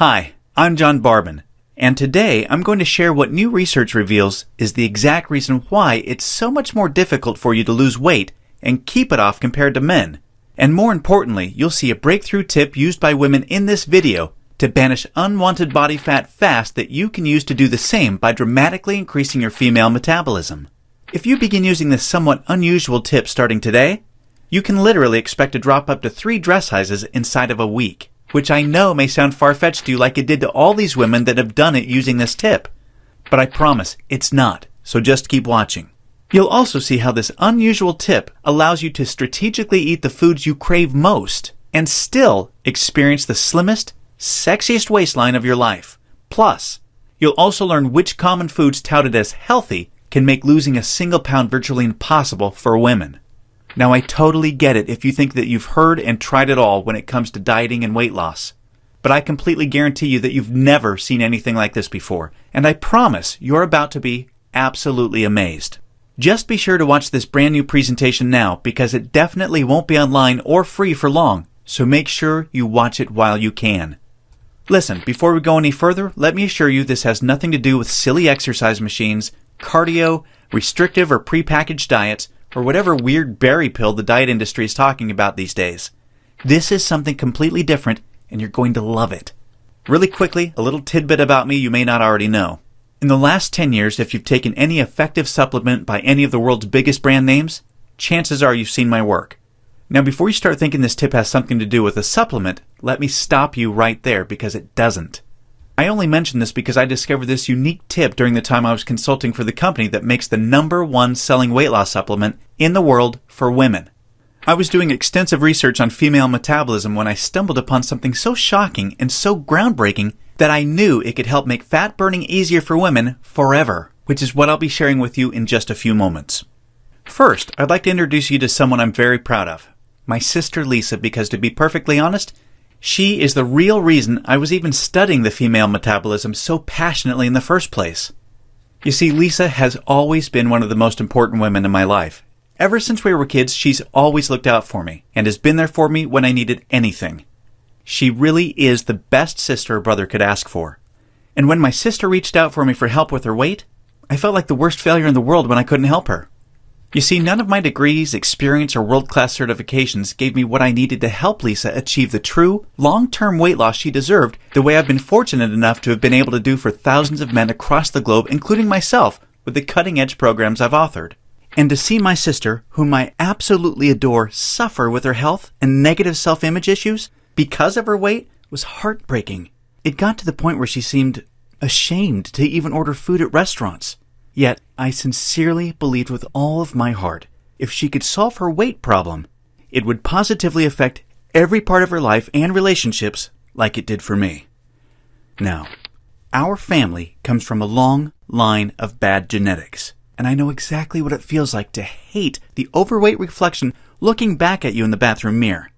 Hi, I'm John Barban, and today I'm going to share what new research reveals is the exact reason why it's so much more difficult for you to lose weight and keep it off compared to men. And more importantly, you'll see a breakthrough tip used by women in this video to banish unwanted body fat fast that you can use to do the same by dramatically increasing your female metabolism. If you begin using this somewhat unusual tip starting today, you can literally expect to drop up to 3 dress sizes inside of a week, which I know may sound far-fetched to you like it did to all these women that have done it using this tip. But I promise it's not, so just keep watching. You'll also see how this unusual tip allows you to strategically eat the foods you crave most and still experience the slimmest, sexiest waistline of your life. Plus, you'll also learn which common foods touted as healthy can make losing a single pound virtually impossible for women. Now, I totally get it if you think that you've heard and tried it all when it comes to dieting and weight loss. But I completely guarantee you that you've never seen anything like this before, and I promise you're about to be absolutely amazed. Just be sure to watch this brand new presentation now because it definitely won't be online or free for long, so make sure you watch it while you can. Listen, before we go any further, let me assure you this has nothing to do with silly exercise machines, cardio, restrictive or prepackaged diets, or whatever weird berry pill the diet industry is talking about these days. This is something completely different, and you're going to love it. Really quickly, a little tidbit about me you may not already know. In the last 10 years, if you've taken any effective supplement by any of the world's biggest brand names, chances are you've seen my work. Now, before you start thinking this tip has something to do with a supplement, let me stop you right there because it doesn't. I only mention this because I discovered this unique tip during the time I was consulting for the company that makes the #1 selling weight loss supplement in the world for women. I was doing extensive research on female metabolism when I stumbled upon something so shocking and so groundbreaking that I knew it could help make fat burning easier for women forever, which is what I'll be sharing with you in just a few moments. First, I'd like to introduce you to someone I'm very proud of, my sister Lisa, because to be perfectly honest, she is the real reason I was even studying the female metabolism so passionately in the first place. You see, Lisa has always been one of the most important women in my life. Ever since we were kids, she's always looked out for me and has been there for me when I needed anything. She really is the best sister a brother could ask for. And when my sister reached out for me for help with her weight, I felt like the worst failure in the world when I couldn't help her. You see, none of my degrees, experience, or world-class certifications gave me what I needed to help Lisa achieve the true, long-term weight loss she deserved the way I've been fortunate enough to have been able to do for thousands of men across the globe, including myself, with the cutting-edge programs I've authored. And to see my sister, whom I absolutely adore, suffer with her health and negative self-image issues because of her weight was heartbreaking. It got to the point where she seemed ashamed to even order food at restaurants. Yet, I sincerely believed with all of my heart, if she could solve her weight problem, it would positively affect every part of her life and relationships like it did for me. Now, our family comes from a long line of bad genetics, and I know exactly what it feels like to hate the overweight reflection looking back at you in the bathroom mirror.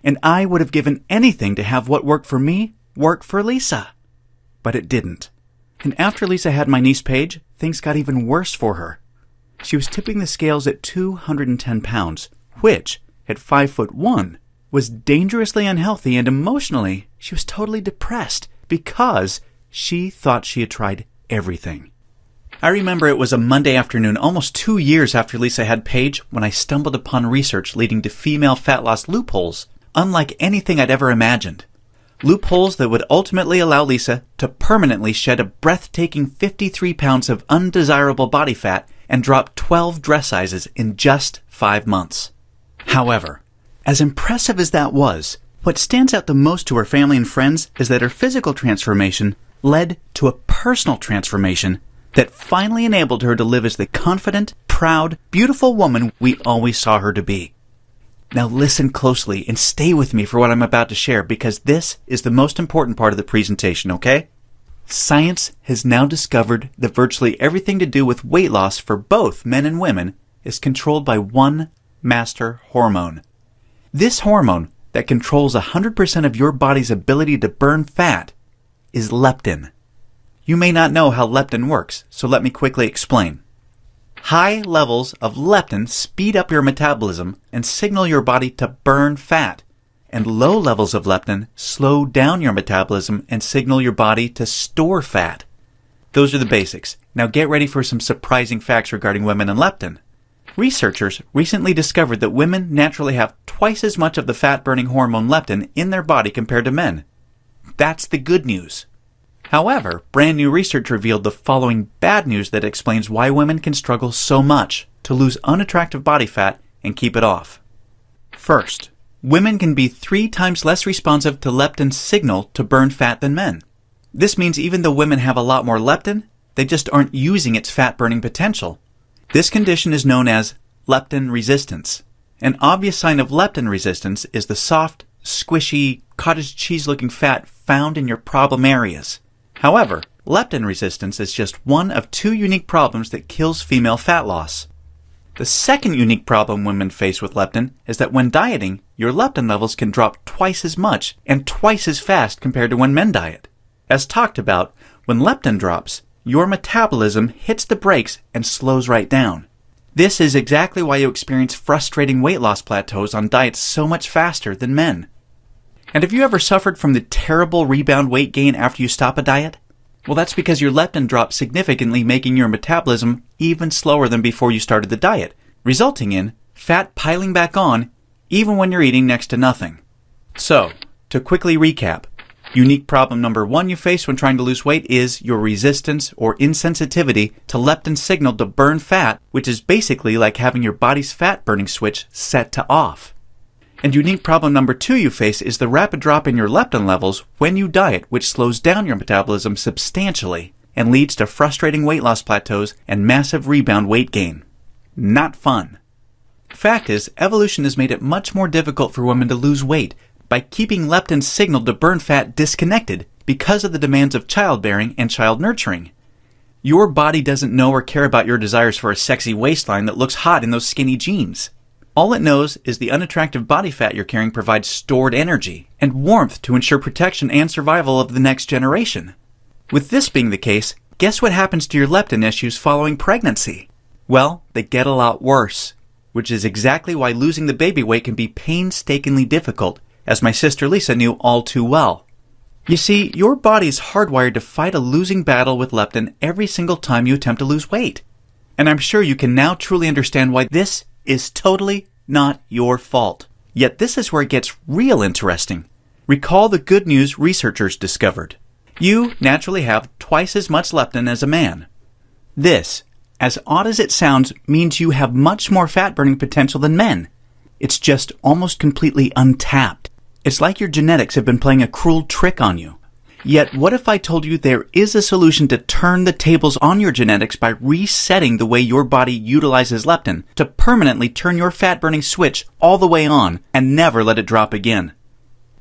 And I would have given anything to have what worked for me work for Lisa. But it didn't. And after Lisa had my niece Paige, things got even worse for her. She was tipping the scales at 210 pounds, which, at 5'1", was dangerously unhealthy, and emotionally, she was totally depressed because she thought she had tried everything. I remember it was a Monday afternoon, almost 2 years after Lisa had Paige, when I stumbled upon research leading to female fat loss loopholes, unlike anything I'd ever imagined. Loopholes that would ultimately allow Lisa to permanently shed a breathtaking 53 pounds of undesirable body fat and drop 12 dress sizes in just 5 months. However, as impressive as that was, what stands out the most to her family and friends is that her physical transformation led to a personal transformation that finally enabled her to live as the confident, proud, beautiful woman we always saw her to be. Now listen closely and stay with me for what I'm about to share because this is the most important part of the presentation, okay? Science has now discovered that virtually everything to do with weight loss for both men and women is controlled by one master hormone. This hormone that controls 100% of your body's ability to burn fat is leptin. You may not know how leptin works, so let me quickly explain. High levels of leptin speed up your metabolism and signal your body to burn fat. and low levels of leptin slow down your metabolism and signal your body to store fat. Those are the basics. Now get ready for some surprising facts regarding women and leptin. Researchers recently discovered that women naturally have twice as much of the fat-burning hormone leptin in their body compared to men. That's the good news. However, brand new research revealed the following bad news that explains why women can struggle so much to lose unattractive body fat and keep it off. First, women can be 3 times less responsive to leptin's signal to burn fat than men. This means even though women have a lot more leptin, they just aren't using its fat-burning potential. This condition is known as leptin resistance. An obvious sign of leptin resistance is the soft, squishy, cottage cheese-looking fat found in your problem areas. However, leptin resistance is just one of 2 unique problems that kills female fat loss. The second unique problem women face with leptin is that when dieting, your leptin levels can drop twice as much and twice as fast compared to when men diet. As talked about, when leptin drops, your metabolism hits the brakes and slows right down. This is exactly why you experience frustrating weight loss plateaus on diets so much faster than men. And have you ever suffered from the terrible rebound weight gain after you stop a diet? Well, that's because your leptin drops significantly, making your metabolism even slower than before you started the diet, resulting in fat piling back on even when you're eating next to nothing. So, to quickly recap, unique problem number 1 you face when trying to lose weight is your resistance or insensitivity to leptin's signal to burn fat, which is basically like having your body's fat-burning switch set to off. And unique problem number 2 you face is the rapid drop in your leptin levels when you diet, which slows down your metabolism substantially and leads to frustrating weight loss plateaus and massive rebound weight gain. Not fun. Fact is, evolution has made it much more difficult for women to lose weight by keeping leptin's signal to burn fat disconnected because of the demands of childbearing and child nurturing. Your body doesn't know or care about your desires for a sexy waistline that looks hot in those skinny jeans. All it knows is the unattractive body fat you're carrying provides stored energy and warmth to ensure protection and survival of the next generation. With this being the case, guess what happens to your leptin issues following pregnancy? Well, they get a lot worse, which is exactly why losing the baby weight can be painstakingly difficult, as my sister Lisa knew all too well. You see, your body is hardwired to fight a losing battle with leptin every single time you attempt to lose weight. And I'm sure you can now truly understand why this is totally not your fault. Yet this is where it gets real interesting. Recall the good news researchers discovered. You naturally have twice as much leptin as a man. This, as odd as it sounds, means you have much more fat-burning potential than men. It's just almost completely untapped. It's like your genetics have been playing a cruel trick on you. Yet, what if I told you there is a solution to turn the tables on your genetics by resetting the way your body utilizes leptin to permanently turn your fat-burning switch all the way on and never let it drop again?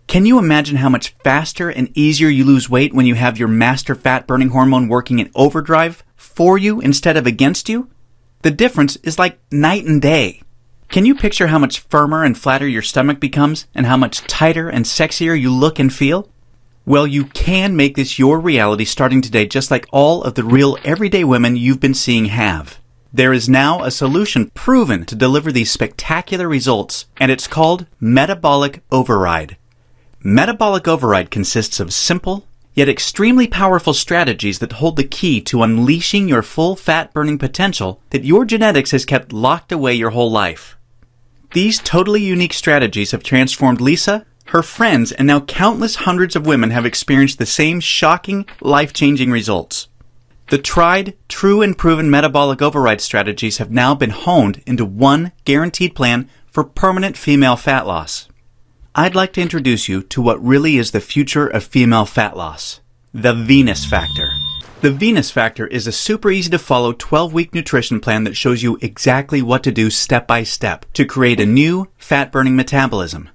Can you imagine how much faster and easier you lose weight when you have your master fat-burning hormone working in overdrive for you instead of against you? The difference is like night and day. Can you picture how much firmer and flatter your stomach becomes and how much tighter and sexier you look and feel? Well, you can make this your reality starting today, just like all of the real everyday women you've been seeing have. There is now a solution proven to deliver these spectacular results, and it's called Metabolic Override. Metabolic Override consists of simple, yet extremely powerful strategies that hold the key to unleashing your full fat-burning potential that your genetics has kept locked away your whole life. These totally unique strategies have transformed Lisa, her friends, and now countless hundreds of women have experienced the same shocking, life-changing results. The tried, true, and proven metabolic override strategies have now been honed into one guaranteed plan for permanent female fat loss. I'd like to introduce you to what really is the future of female fat loss, the Venus Factor. The Venus Factor is a super easy to follow 12-week nutrition plan that shows you exactly what to do step by step to create a new fat-burning metabolism.